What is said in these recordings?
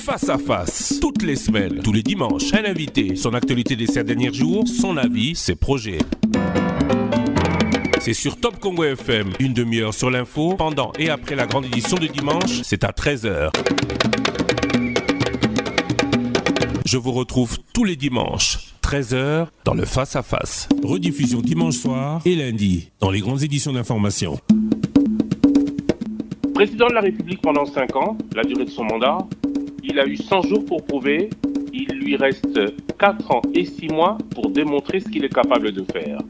Face à face, toutes les semaines, tous les dimanches, un invité, son actualité des 7 derniers jours, son avis, ses projets. C'est sur Top Congo FM, une demi-heure sur l'info, pendant et après la grande édition de dimanche, c'est à 13h. Je vous retrouve tous les dimanches, 13h, dans le Face à Face. Rediffusion dimanche soir et lundi, dans les grandes éditions d'information. Président de la République pendant 5 ans, la durée de son mandat, il a eu 100 jours pour prouver, il lui reste 4 ans et 6 mois pour démontrer ce qu'il est capable de faire.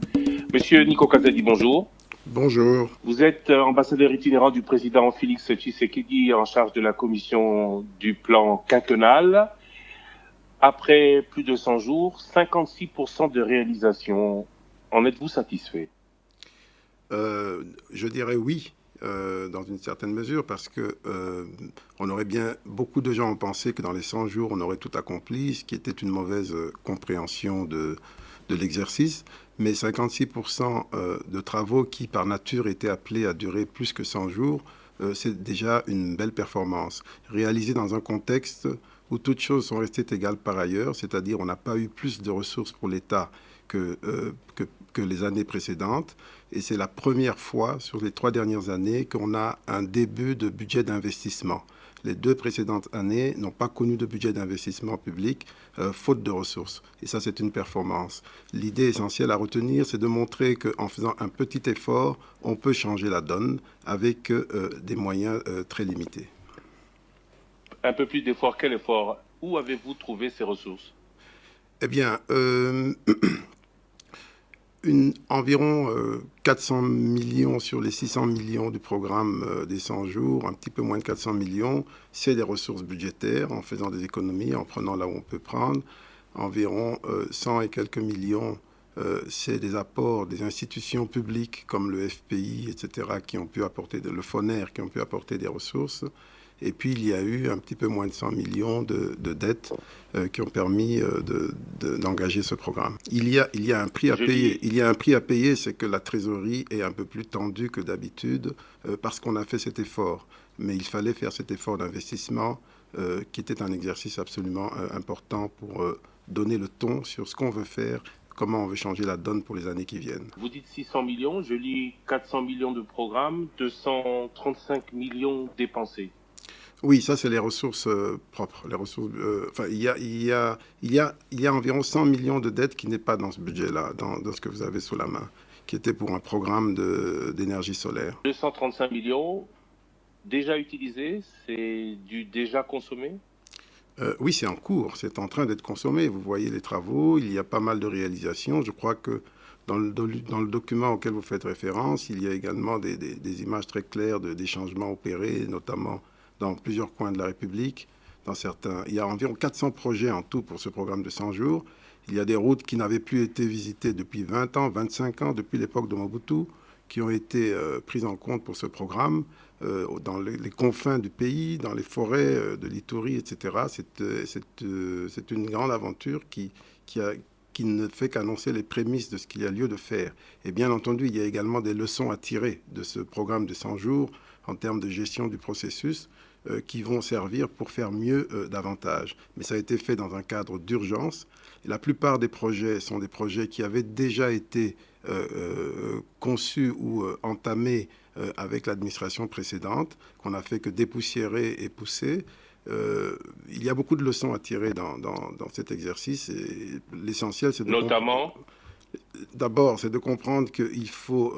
Monsieur Nico Kazadi, bonjour. Bonjour. Vous êtes ambassadeur itinérant du président Félix Tshisekedi en charge de la commission du plan quinquennal. Après plus de 100 jours, 56% de réalisation. En êtes-vous satisfait ? Je dirais oui, dans une certaine mesure, parce que beaucoup de gens ont pensé que dans les 100 jours, on aurait tout accompli, ce qui était une mauvaise compréhension de l'exercice. Mais 56% de travaux qui, par nature, étaient appelés à durer plus que 100 jours, c'est déjà une belle performance. Réalisée dans un contexte où toutes choses sont restées égales par ailleurs, c'est-à-dire on n'a pas eu plus de ressources pour l'État que les années précédentes. Et c'est la première fois sur les 3 dernières années qu'on a un début de budget d'investissement. Les 2 précédentes années n'ont pas connu de budget d'investissement public, faute de ressources. Et ça, c'est une performance. L'idée essentielle à retenir, c'est de montrer qu'en faisant un petit effort, on peut changer la donne avec des moyens très limités. Un peu plus d'effort, quel effort ? Où avez-vous trouvé ces ressources ? Eh bien, environ 400 millions sur les 600 millions du programme des 100 jours, un petit peu moins de 400 millions, c'est des ressources budgétaires en faisant des économies, en prenant là où on peut prendre. Environ 100 et quelques millions, c'est des apports des institutions publiques comme le FPI, etc., qui ont pu apporter, le FONER, qui ont pu apporter des ressources. Et puis, il y a eu un petit peu moins de 100 millions de dettes qui ont permis d'engager ce programme. Il y a un prix à payer. Il y a un prix à payer, c'est que la trésorerie est un peu plus tendue que d'habitude parce qu'on a fait cet effort. Mais il fallait faire cet effort d'investissement qui était un exercice absolument important pour donner le ton sur ce qu'on veut faire, comment on veut changer la donne pour les années qui viennent. Vous dites 600 millions, je lis 400 millions de programmes, 235 millions dépensés. Oui, ça, c'est les ressources propres. Les ressources, il y a environ 100 millions de dettes qui n'est pas dans ce budget-là, dans ce que vous avez sous la main, qui était pour un programme d'énergie solaire. 235 millions déjà utilisés, c'est du déjà consommé ? Oui, c'est en cours, c'est en train d'être consommé. Vous voyez les travaux, il y a pas mal de réalisations. Je crois que dans le document auquel vous faites référence, il y a également des images très claires des changements opérés, notamment dans plusieurs coins de la République. Il y a environ 400 projets en tout pour ce programme de 100 jours. Il y a des routes qui n'avaient plus été visitées depuis 20 ans, 25 ans, depuis l'époque de Mobutu, qui ont été prises en compte pour ce programme, dans les confins du pays, dans les forêts de l'Ituri, etc. C'est une grande aventure qui ne fait qu'annoncer les prémices de ce qu'il y a lieu de faire. Et bien entendu, il y a également des leçons à tirer de ce programme de 100 jours en termes de gestion du processus qui vont servir pour faire mieux davantage. Mais ça a été fait dans un cadre d'urgence. Et la plupart des projets sont des projets qui avaient déjà été conçus ou entamés avec l'administration précédente, qu'on n'a fait que dépoussiérer et pousser. Il y a beaucoup de leçons à tirer dans cet exercice. Et l'essentiel, c'est de notamment d'abord, c'est de comprendre qu'il faut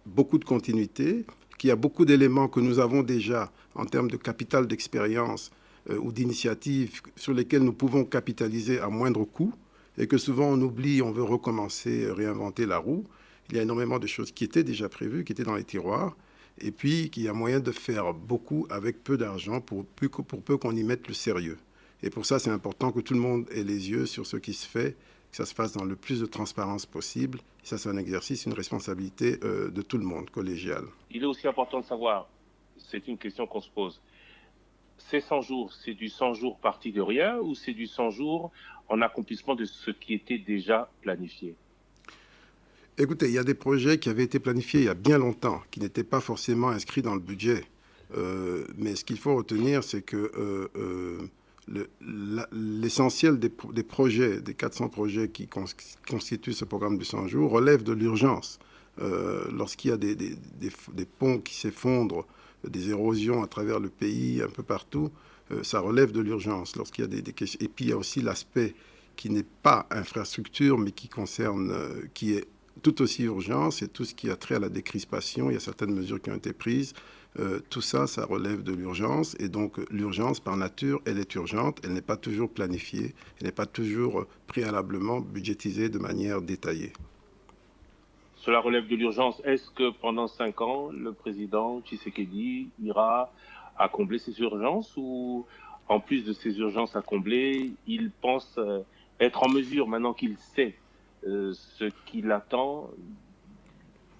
beaucoup de continuité, qu'il y a beaucoup d'éléments que nous avons déjà en termes de capital d'expérience ou d'initiatives sur lesquels nous pouvons capitaliser à moindre coût et que souvent on oublie, on veut recommencer, réinventer la roue. Il y a énormément de choses qui étaient déjà prévues, qui étaient dans les tiroirs, et puis qu'il y a moyen de faire beaucoup avec peu d'argent pour peu qu'on y mette le sérieux. Et pour ça, c'est important que tout le monde ait les yeux sur ce qui se fait, que ça se fasse dans le plus de transparence possible. Et ça, c'est un exercice, une responsabilité de tout le monde, collégiale. Il est aussi important de savoir, c'est une question qu'on se pose, ces 100 jours, c'est du 100 jours parti de rien ou c'est du 100 jours en accomplissement de ce qui était déjà planifié ? Écoutez, il y a des projets qui avaient été planifiés il y a bien longtemps, qui n'étaient pas forcément inscrits dans le budget. Mais ce qu'il faut retenir, c'est que l'essentiel des projets, des 400 projets qui constituent ce programme du 100 jours, relève de l'urgence. Lorsqu'il y a des ponts qui s'effondrent, des érosions à travers le pays, un peu partout, ça relève de l'urgence. Lorsqu'il y a des questions. Et puis il y a aussi l'aspect qui n'est pas infrastructure, mais qui concerne, qui est tout aussi urgent, c'est tout ce qui a trait à la décrispation. Il y a certaines mesures qui ont été prises. Tout ça, ça relève de l'urgence. Et donc, l'urgence, par nature, elle est urgente. Elle n'est pas toujours planifiée. Elle n'est pas toujours préalablement budgétisée de manière détaillée. Cela relève de l'urgence. Est-ce que pendant 5 ans, le président Tshisekedi ira à combler ces urgences ou, en plus de ces urgences à combler, il pense être en mesure, maintenant qu'il sait ce qu'il attend,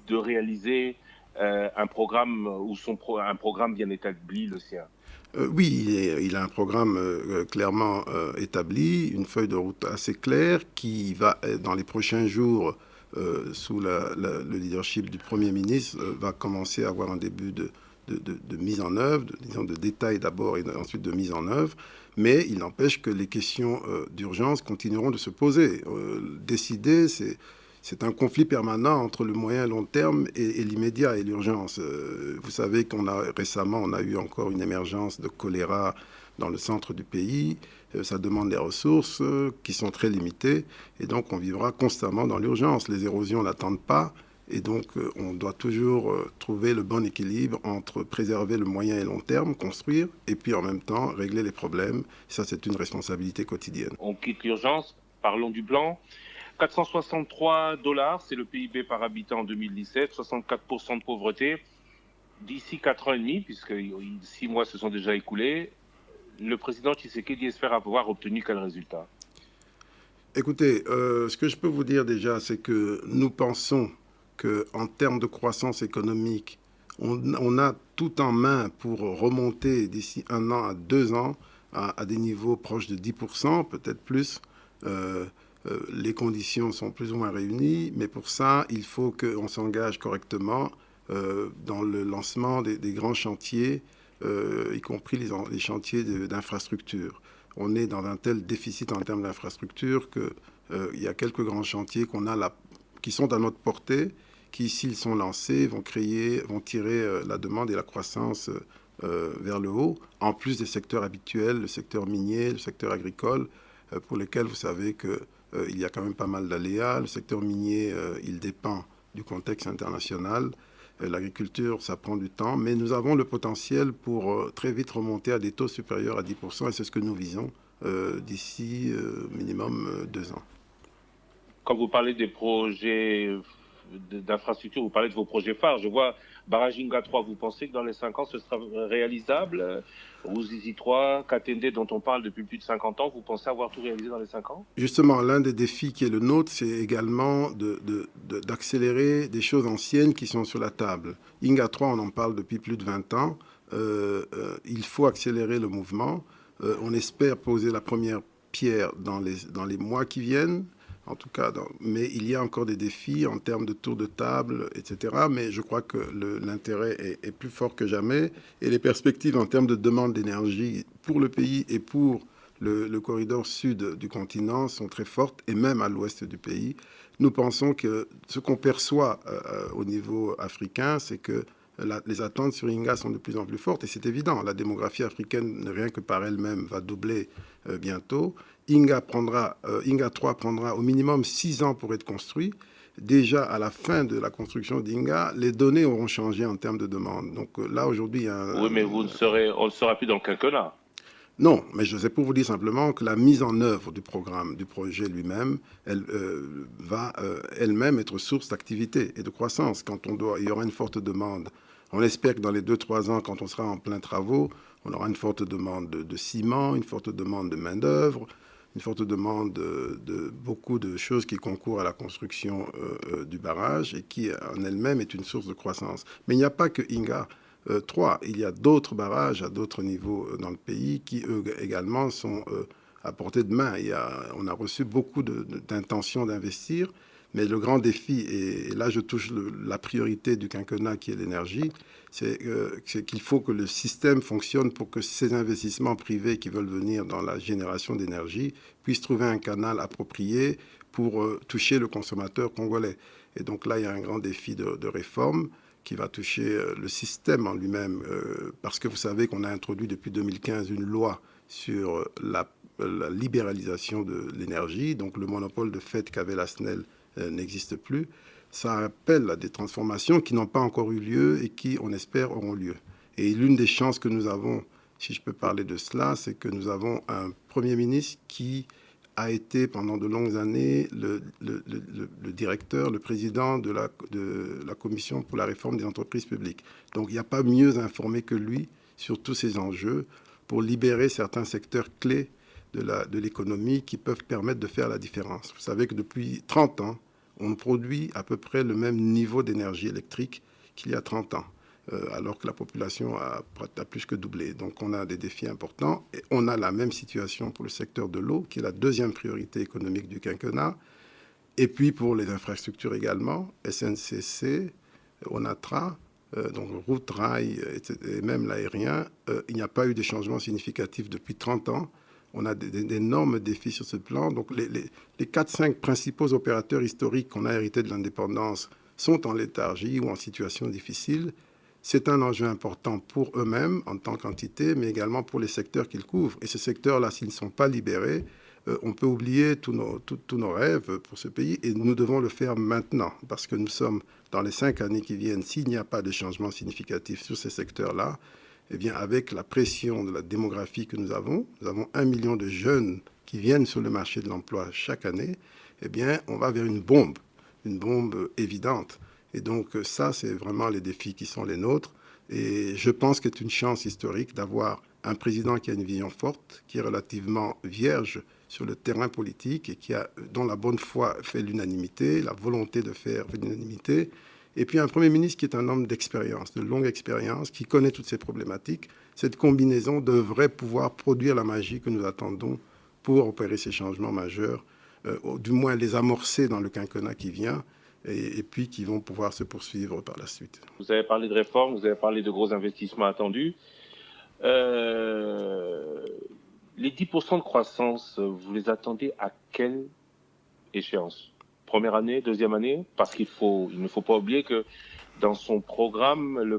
de réaliser un programme ou un programme bien établi, le sien? Oui, il a un programme clairement établi, une feuille de route assez claire qui va, dans les prochains jours, sous le leadership du Premier ministre, va commencer à avoir un début de mise en œuvre, de détails d'abord et ensuite de mise en œuvre. Mais il n'empêche que les questions d'urgence continueront de se poser. Décider, c'est un conflit permanent entre le moyen et long terme et l'immédiat et l'urgence. Vous savez récemment, on a eu encore une émergence de choléra dans le centre du pays. Ça demande des ressources qui sont très limitées. Et donc, on vivra constamment dans l'urgence. Les érosions n'attendent pas. Et donc, on doit toujours trouver le bon équilibre entre préserver le moyen et long terme, construire, et puis en même temps, régler les problèmes. Ça, c'est une responsabilité quotidienne. On quitte l'urgence. Parlons du plan. 463 $, c'est le PIB par habitant en 2017, 64% de pauvreté. D'ici 4 ans et demi, puisque 6 mois se sont déjà écoulés, le président Tshisekedi espère avoir obtenu quel résultat? Écoutez, ce que je peux vous dire déjà, c'est que nous pensons qu'en termes de croissance économique, on a tout en main pour remonter d'ici 1 an à 2 ans à des niveaux proches de 10%, peut-être plus. Les conditions sont plus ou moins réunies, mais pour ça, il faut qu'on s'engage correctement dans le lancement des grands chantiers, y compris les chantiers d'infrastructure. On est dans un tel déficit en termes d'infrastructure qu'il y a quelques grands chantiers qui sont à notre portée, qui, s'ils sont lancés, vont tirer la demande et la croissance vers le haut, en plus des secteurs habituels, le secteur minier, le secteur agricole, pour lesquels vous savez qu'il y a quand même pas mal d'aléas. Le secteur minier, il dépend du contexte international. L'agriculture, ça prend du temps, mais nous avons le potentiel pour très vite remonter à des taux supérieurs à 10%, et c'est ce que nous visons d'ici minimum 2 ans. Quand vous parlez des projets d'infrastructure, vous parlez de vos projets phares. Je vois Barrage Inga 3, vous pensez que dans les 5 ans, ce sera réalisable? Ouzizi 3, Katende, dont on parle depuis plus de 50 ans, vous pensez avoir tout réalisé dans les 5 ans? Justement, l'un des défis qui est le nôtre, c'est également d'accélérer des choses anciennes qui sont sur la table. Inga 3, on en parle depuis plus de 20 ans. Il faut accélérer le mouvement. On espère poser la première pierre dans les mois qui viennent. En tout cas, mais il y a encore des défis en termes de tour de table, etc. Mais je crois que l'intérêt est plus fort que jamais. Et les perspectives en termes de demande d'énergie pour le pays et pour le corridor sud du continent sont très fortes, et même à l'ouest du pays. Nous pensons que ce qu'on perçoit au niveau africain, c'est que les attentes sur Inga sont de plus en plus fortes, et c'est évident. La démographie africaine, rien que par elle-même, va doubler bientôt. Inga 3 prendra au minimum 6 ans pour être construit. Déjà, à la fin de la construction d'Inga, les données auront changé en termes de demande. Donc là, aujourd'hui, il y a Oui, mais on ne sera plus dans le quinquennat. Non, mais je sais pour vous dire simplement que la mise en œuvre du programme, du projet lui-même, elle va elle-même être source d'activité et de croissance. Il y aura une forte demande. On espère que dans les 2-3 ans, quand on sera en plein travaux, on aura une forte demande de ciment, une forte demande de main-d'œuvre, une forte demande de beaucoup de choses qui concourent à la construction du barrage et qui en elle-même est une source de croissance. Mais il n'y a pas que Inga 3, il y a d'autres barrages à d'autres niveaux dans le pays qui, eux, également sont à portée de main. On a reçu beaucoup d'intentions d'investir, Mais le grand défi, et là je touche la priorité du quinquennat qui est l'énergie, c'est qu'il faut que le système fonctionne pour que ces investissements privés qui veulent venir dans la génération d'énergie puissent trouver un canal approprié pour toucher le consommateur congolais. Et donc là, il y a un grand défi de réforme qui va toucher le système en lui-même, parce que vous savez qu'on a introduit depuis 2015 une loi sur la libéralisation de l'énergie, donc le monopole de fait qu'avait la SNEL n'existe plus. Ça appelle à des transformations qui n'ont pas encore eu lieu et qui, on espère, auront lieu. Et l'une des chances que nous avons, si je peux parler de cela, c'est que nous avons un Premier ministre qui a été pendant de longues années le directeur, le président de la Commission pour la réforme des entreprises publiques. Donc il n'y a pas mieux informé que lui sur tous ces enjeux pour libérer certains secteurs clés de l'économie qui peuvent permettre de faire la différence. Vous savez que depuis 30 ans, on produit à peu près le même niveau d'énergie électrique qu'il y a 30 ans, alors que la population a plus que doublé. Donc on a des défis importants. Et on a la même situation pour le secteur de l'eau, qui est la deuxième priorité économique du quinquennat. Et puis pour les infrastructures également, SNCC, ONATRA, donc route, rail et même l'aérien, il n'y a pas eu de changement significatif depuis 30 ans. On a d'énormes défis sur ce plan. Donc les 4-5 principaux opérateurs historiques qu'on a hérités de l'indépendance sont en léthargie ou en situation difficile. C'est un enjeu important pour eux-mêmes en tant qu'entité, mais également pour les secteurs qu'ils couvrent. Et ces secteurs-là, s'ils ne sont pas libérés, on peut oublier tous nos rêves pour ce pays, et nous devons le faire maintenant, parce que nous sommes dans les 5 années qui viennent. S'il n'y a pas de changement significatif sur ces secteurs-là, eh bien, avec la pression de la démographie que nous avons 1 million de jeunes qui viennent sur le marché de l'emploi chaque année, eh bien, on va vers une bombe évidente. Et donc, ça, c'est vraiment les défis qui sont les nôtres. Et je pense que c'est une chance historique d'avoir un président qui a une vision forte, qui est relativement vierge sur le terrain politique et dont la bonne foi fait l'unanimité, la volonté de faire l'unanimité. Et puis un Premier ministre qui est un homme d'expérience, de longue expérience, qui connaît toutes ces problématiques. Cette combinaison devrait pouvoir produire la magie que nous attendons pour opérer ces changements majeurs, du moins les amorcer dans le quinquennat qui vient, et puis qui vont pouvoir se poursuivre par la suite. Vous avez parlé de réformes, vous avez parlé de gros investissements attendus. Les 10% de croissance, vous les attendez à quelle échéance ? Première année, deuxième année, parce qu'il ne faut pas oublier que dans son programme, le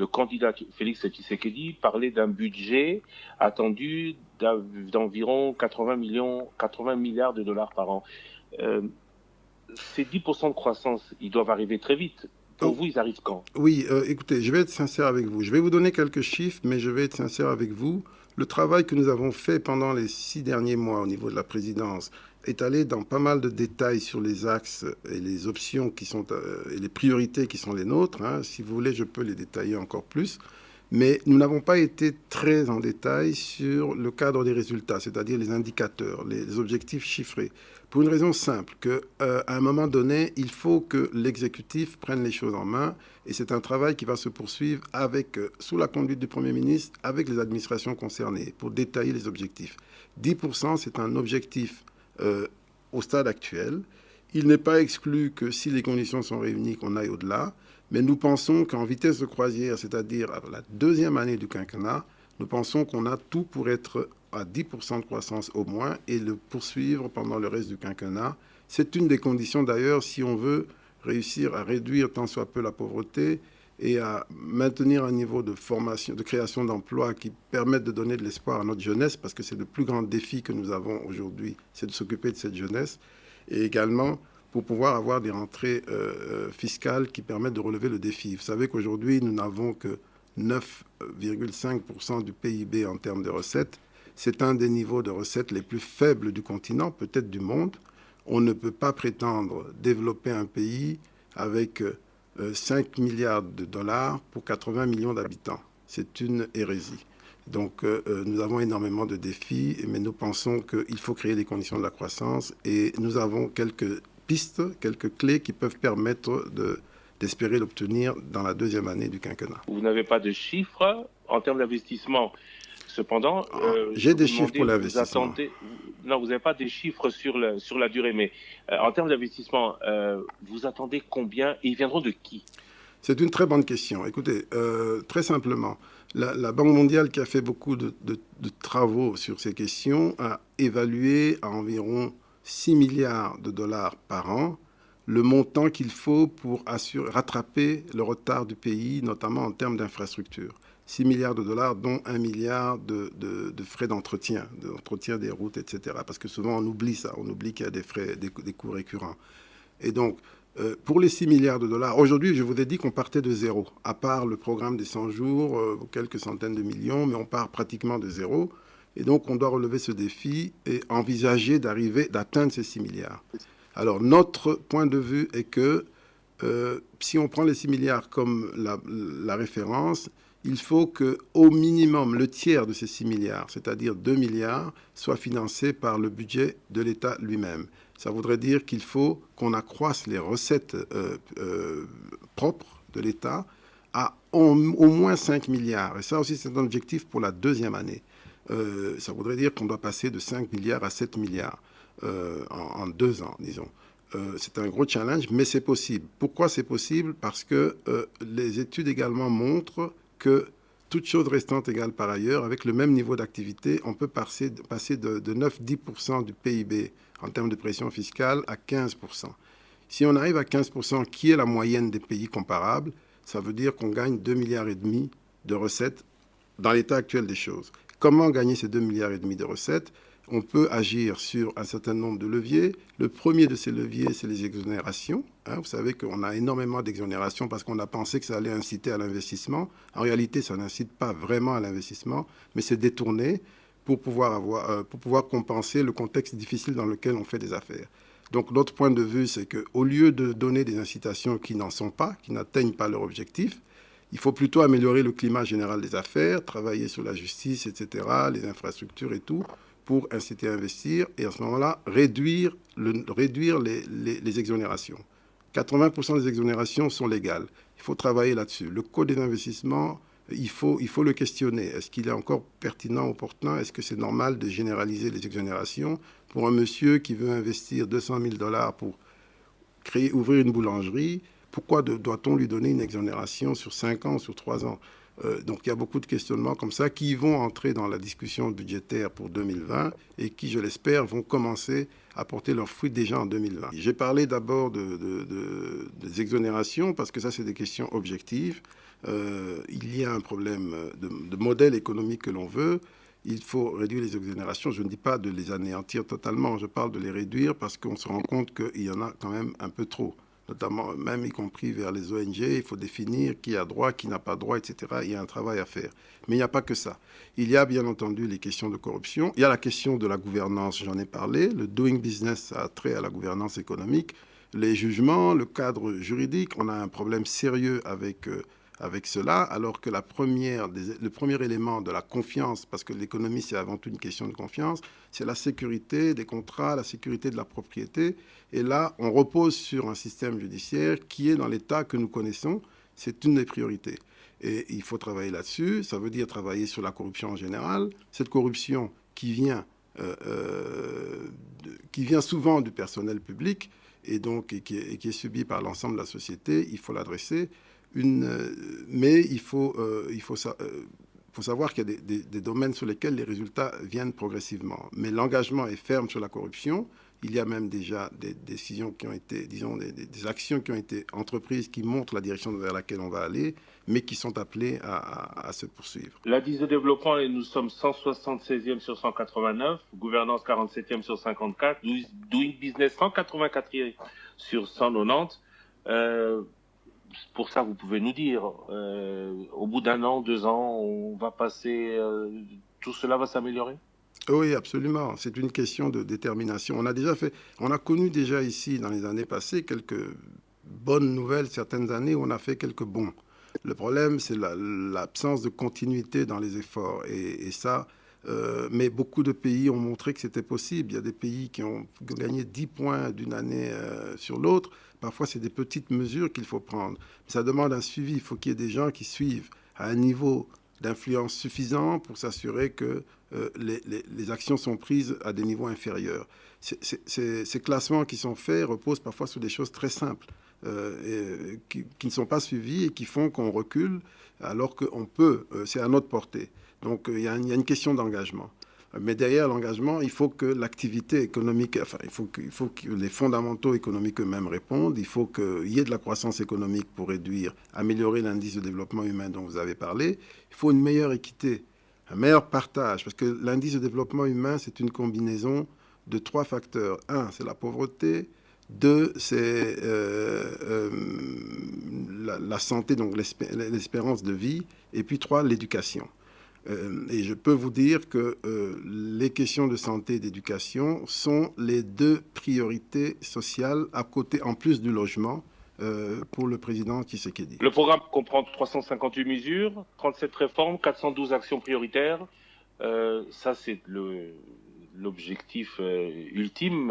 candidat Félix Tshisekedi parlait d'un budget attendu d'environ 80 milliards de dollars par an. Ces 10% de croissance, ils doivent arriver très vite. Pour vous, ils arrivent quand ? Oui, écoutez, je vais être sincère avec vous. Je vais vous donner quelques chiffres, mais je vais être sincère avec vous. Le travail que nous avons fait pendant les 6 derniers mois au niveau de la présidence est allé dans pas mal de détails sur les axes et les options qui sont et les priorités qui sont les nôtres. Si vous voulez, je peux les détailler encore plus. Mais nous n'avons pas été très en détail sur le cadre des résultats, c'est-à-dire les indicateurs, les objectifs chiffrés. Pour une raison simple, qu'à un moment donné, il faut que l'exécutif prenne les choses en main. Et c'est un travail qui va se poursuivre sous la conduite du Premier ministre, avec les administrations concernées, pour détailler les objectifs. 10%, c'est un objectif au stade actuel. Il n'est pas exclu que si les conditions sont réunies, qu'on aille au-delà. Mais nous pensons qu'en vitesse de croisière, c'est-à-dire à la deuxième année du quinquennat, nous pensons qu'on a tout pour être à 10% de croissance au moins et le poursuivre pendant le reste du quinquennat. C'est une des conditions d'ailleurs si on veut réussir à réduire tant soit peu la pauvreté et à maintenir un niveau de formation, de création d'emplois qui permettent de donner de l'espoir à notre jeunesse, parce que c'est le plus grand défi que nous avons aujourd'hui, c'est de s'occuper de cette jeunesse, et également pour pouvoir avoir des rentrées fiscales qui permettent de relever le défi. Vous savez qu'aujourd'hui, nous n'avons que 9,5% du PIB en termes de recettes. C'est un des niveaux de recettes les plus faibles du continent, peut-être du monde. On ne peut pas prétendre développer un pays avec 5 milliards de dollars pour 80 millions d'habitants. C'est une hérésie. Donc nous avons énormément de défis, mais nous pensons qu'il faut créer les conditions de la croissance et nous avons quelques pistes, quelques clés qui peuvent permettre d'espérer l'obtenir dans la deuxième année du quinquennat. Vous n'avez pas de chiffres en termes d'investissement. Cependant, j'ai des chiffres pour l'investissement. Non, vous n'avez pas des chiffres sur la durée, mais en termes d'investissement, vous attendez combien et ils viendront de qui? C'est une très bonne question. Écoutez, très simplement, la Banque mondiale, qui a fait beaucoup de travaux sur ces questions, a évalué à environ 6 milliards de dollars par an le montant qu'il faut pour rattraper le retard du pays, notamment en termes d'infrastructures. 6 milliards de dollars, dont 1 milliard de frais d'entretien des routes, etc. Parce que souvent, on oublie ça. On oublie qu'il y a des frais, des coûts récurrents. Et donc, pour les 6 milliards de dollars, aujourd'hui, je vous ai dit qu'on partait de zéro, à part le programme des 100 jours, quelques centaines de millions, mais on part pratiquement de zéro. Et donc, on doit relever ce défi et envisager d'atteindre ces 6 milliards. Alors, notre point de vue est que si on prend les 6 milliards comme la référence, il faut qu'au minimum le tiers de ces 6 milliards, c'est-à-dire 2 milliards, soit financé par le budget de l'État lui-même. Ça voudrait dire qu'il faut qu'on accroisse les recettes propres de l'État à au moins 5 milliards. Et ça aussi, c'est un objectif pour la deuxième année. Ça voudrait dire qu'on doit passer de 5 milliards à 7 milliards en 2 ans, disons. C'est un gros challenge, mais c'est possible. Pourquoi c'est possible? Parce que les études également montrent que, toutes choses restant égales par ailleurs, avec le même niveau d'activité, on peut passer de 9-10% du PIB en termes de pression fiscale à 15%. Si on arrive à 15%, qui est la moyenne des pays comparables, ça veut dire qu'on gagne 2,5 milliards de recettes dans l'état actuel des choses. Comment gagner ces 2,5 milliards de recettes? On peut agir sur un certain nombre de leviers. Le premier de ces leviers, c'est les exonérations. Vous savez qu'on a énormément d'exonérations parce qu'on a pensé que ça allait inciter à l'investissement. En réalité, ça n'incite pas vraiment à l'investissement, mais c'est détourné pour pouvoir compenser le contexte difficile dans lequel on fait des affaires. Donc, notre point de vue, c'est qu'au lieu de donner des incitations qui n'en sont pas, qui n'atteignent pas leur objectif, il faut plutôt améliorer le climat général des affaires, travailler sur la justice, etc., les infrastructures et tout, pour inciter à investir et à ce moment-là, réduire les exonérations. 80% des exonérations sont légales. Il faut travailler là-dessus. Le code des investissements, il faut le questionner. Est-ce qu'il est encore pertinent, opportun? Est-ce que c'est normal de généraliser les exonérations pour un monsieur qui veut investir 200 000 $ pour ouvrir une boulangerie? Pourquoi doit-on lui donner une exonération sur 5 ans, sur 3 ans? Donc il y a beaucoup de questionnements comme ça qui vont entrer dans la discussion budgétaire pour 2020 et qui, je l'espère, vont commencer à porter leurs fruits déjà en 2020. J'ai parlé d'abord des exonérations parce que ça, c'est des questions objectives. Il y a un problème de modèle économique que l'on veut. Il faut réduire les exonérations. Je ne dis pas de les anéantir totalement. Je parle de les réduire parce qu'on se rend compte qu'il y en a quand même un peu trop. Notamment, même y compris vers les ONG, il faut définir qui a droit, qui n'a pas droit, etc. Il y a un travail à faire. Mais il n'y a pas que ça. Il y a bien entendu les questions de corruption. Il y a la question de la gouvernance, j'en ai parlé. Le doing business a trait à la gouvernance économique. Les jugements, le cadre juridique, on a un problème sérieux avec cela, alors que le premier élément de la confiance, parce que l'économie, c'est avant tout une question de confiance, c'est la sécurité des contrats, la sécurité de la propriété. Et là, on repose sur un système judiciaire qui est dans l'état que nous connaissons. C'est une des priorités. Et il faut travailler là-dessus. Ça veut dire travailler sur la corruption en général. Cette corruption qui vient souvent du personnel public et donc qui est subie par l'ensemble de la société, il faut l'adresser. Mais il faut savoir qu'il y a des domaines sur lesquels les résultats viennent progressivement. Mais l'engagement est ferme sur la corruption. Il y a même déjà des décisions qui ont été, disons, des actions qui ont été entreprises qui montrent la direction vers laquelle on va aller, mais qui sont appelées à se poursuivre. L'indice de développement, nous sommes 176e sur 189, gouvernance 47e sur 54, doing business 184e sur 190. Pour ça, vous pouvez nous dire, au bout d'1 an, 2 ans, on va passer, tout cela va s'améliorer? Oui, absolument. C'est une question de détermination. On a connu déjà ici, dans les années passées, quelques bonnes nouvelles, certaines années où on a fait quelques bons. Le problème, c'est l'absence de continuité dans les efforts. Et ça, mais beaucoup de pays ont montré que c'était possible. Il y a des pays qui ont gagné 10 points d'une année sur l'autre. Parfois, c'est des petites mesures qu'il faut prendre. Mais ça demande un suivi. Il faut qu'il y ait des gens qui suivent à un niveau d'influence suffisant pour s'assurer que les actions sont prises à des niveaux inférieurs. Ces classements qui sont faits reposent parfois sur des choses très simples qui ne sont pas suivies et qui font qu'on recule alors qu'on peut, c'est à notre portée. Donc il y a une question d'engagement. Mais derrière l'engagement, il faut que l'activité économique, enfin, il faut que les fondamentaux économiques eux-mêmes répondent. Il faut qu'il y ait de la croissance économique pour améliorer l'indice de développement humain dont vous avez parlé. Il faut une meilleure équité, un meilleur partage, parce que l'indice de développement humain, c'est une combinaison de 3 facteurs. 1, c'est la pauvreté. 2, c'est la santé, donc l'espérance de vie. Et puis 3, l'éducation. Et je peux vous dire que les questions de santé et d'éducation sont les 2 priorités sociales à côté, en plus du logement, pour le président Tshisekedi. Le programme comprend 358 mesures, 37 réformes, 412 actions prioritaires. Ça, c'est l'objectif ultime.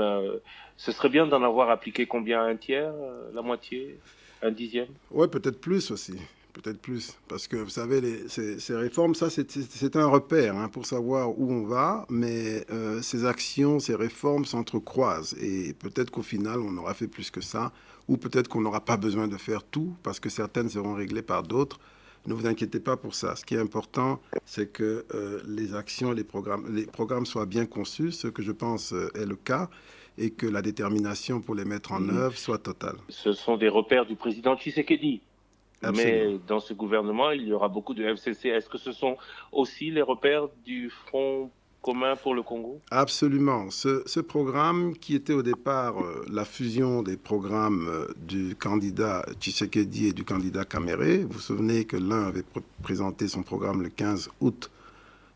Ce serait bien d'en avoir appliqué combien? Un tiers, la moitié, un dixième? Oui, peut-être plus aussi. Peut-être plus, parce que vous savez, ces réformes, ça c'est un repère pour savoir où on va, mais ces actions, ces réformes s'entrecroisent et peut-être qu'au final on aura fait plus que ça, ou peut-être qu'on n'aura pas besoin de faire tout, parce que certaines seront réglées par d'autres. Ne vous inquiétez pas pour ça. Ce qui est important, c'est que les actions, les programmes soient bien conçus, ce que je pense est le cas, et que la détermination pour les mettre en œuvre soit totale. Ce sont des repères du président Tshisekedi. Absolument. Mais dans ce gouvernement, il y aura beaucoup de FCC. Est-ce que ce sont aussi les repères du Front commun pour le Congo? Absolument. Ce programme, qui était au départ la fusion des programmes du candidat Tshisekedi et du candidat Kamere, vous vous souvenez que l'un avait présenté son programme le 15 août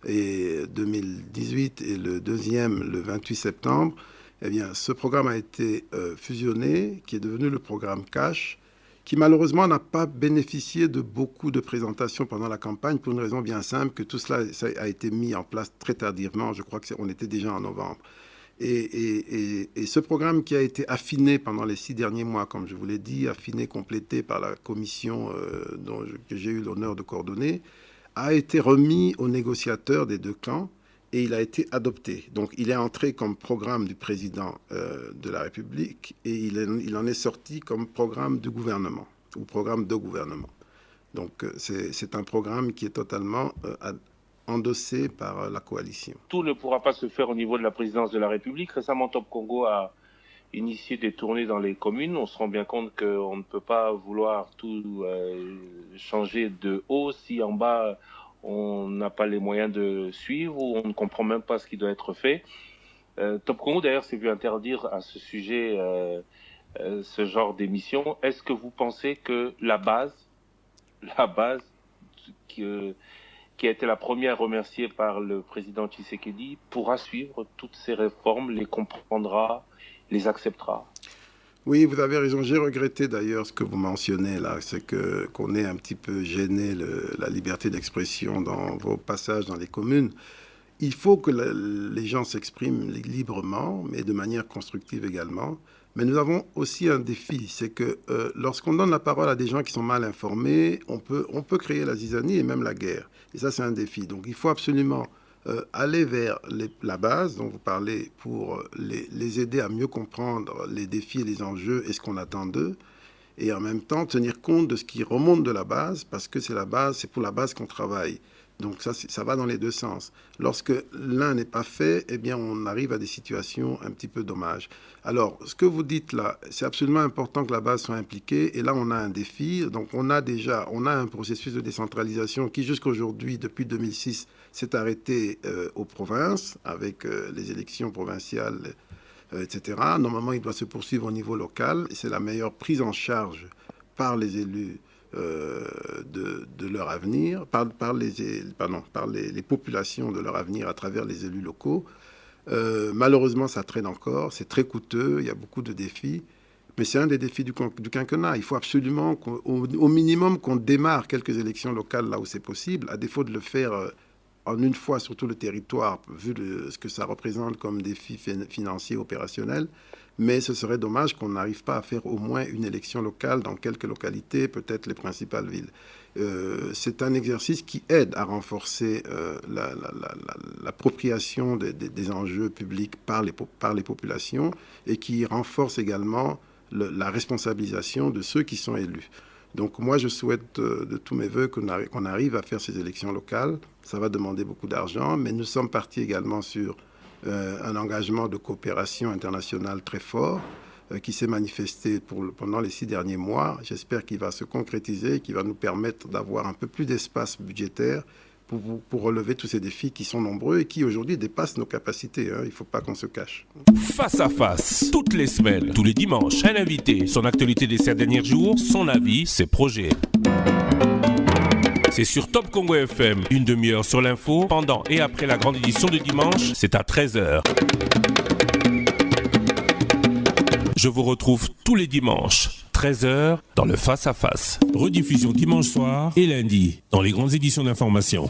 2018 et le deuxième le 28 septembre, eh bien, ce programme a été fusionné, qui est devenu le programme Cash, qui malheureusement n'a pas bénéficié de beaucoup de présentations pendant la campagne, pour une raison bien simple, que tout cela ça a été mis en place très tardivement. Je crois qu'on était déjà en novembre. Et ce programme qui a été affiné pendant les 6 derniers mois, comme je vous l'ai dit, affiné, complété par la commission que j'ai eu l'honneur de coordonner, a été remis aux négociateurs des 2 camps et il a été adopté. Donc il est entré comme programme du président de la République et il en est sorti comme programme du gouvernement, ou programme de gouvernement. Donc c'est un programme qui est totalement endossé par la coalition. Tout ne pourra pas se faire au niveau de la présidence de la République. Récemment, Top Congo a initié des tournées dans les communes. On se rend bien compte qu'on ne peut pas vouloir tout changer de haut si en bas on n'a pas les moyens de suivre ou on ne comprend même pas ce qui doit être fait. Top Congo, d'ailleurs, s'est vu interdire à ce sujet ce genre d'émission. Est-ce que vous pensez que la base qui a été la première remerciée par le président Tshisekedi, pourra suivre toutes ces réformes, les comprendra, les acceptera? Oui, vous avez raison. J'ai regretté d'ailleurs ce que vous mentionnez là, c'est qu'on ait un petit peu gêné la liberté d'expression dans vos passages dans les communes. Il faut que les gens s'expriment librement, mais de manière constructive également. Mais nous avons aussi un défi, c'est que lorsqu'on donne la parole à des gens qui sont mal informés, on peut créer la zizanie et même la guerre. Et ça, c'est un défi. Donc il faut absolument aller vers la base dont vous parlez pour les aider à mieux comprendre les défis et les enjeux et ce qu'on attend d'eux, et en même temps tenir compte de ce qui remonte de la base, parce que c'est pour la base qu'on travaille. Donc ça va dans les 2 sens. Lorsque l'un n'est pas fait, eh bien on arrive à des situations un petit peu dommages. Alors, ce que vous dites là, c'est absolument important que la base soit impliquée. Et là, on a un défi. Donc, on a un processus de décentralisation qui, jusqu'aujourd'hui, depuis 2006, s'est arrêté aux provinces, avec les élections provinciales, etc. Normalement, il doit se poursuivre au niveau local. Et c'est la meilleure prise en charge par les élus de leur avenir, par les populations de leur avenir à travers les élus locaux. Malheureusement, ça traîne encore, c'est très coûteux, il y a beaucoup de défis, mais c'est un des défis du quinquennat. Il faut absolument, au minimum, qu'on démarre quelques élections locales là où c'est possible, à défaut de le faire en une fois sur tout le territoire, vu ce que ça représente comme défi financier opérationnel. Mais ce serait dommage qu'on n'arrive pas à faire au moins une élection locale dans quelques localités, peut-être les principales villes. C'est un exercice qui aide à renforcer l'appropriation des enjeux publics par les populations et qui renforce également la responsabilisation de ceux qui sont élus. Donc moi, je souhaite de tous mes voeux qu'on arrive à faire ces élections locales. Ça va demander beaucoup d'argent, mais nous sommes partis également sur un engagement de coopération internationale très fort qui s'est manifesté pendant les 6 derniers mois. J'espère qu'il va se concrétiser, qu'il va nous permettre d'avoir un peu plus d'espace budgétaire pour relever tous ces défis qui sont nombreux et qui aujourd'hui dépassent nos capacités. Il ne faut pas qu'on se cache. Face à face, toutes les semaines, tous les dimanches, un invité, son actualité des 7 derniers jours, son avis, ses projets. C'est sur Top Congo FM, une demi-heure sur l'info, pendant et après la grande édition de dimanche, c'est à 13h. Je vous retrouve tous les dimanches, 13h, dans le Face à Face. Rediffusion dimanche soir et lundi, dans les grandes éditions d'information.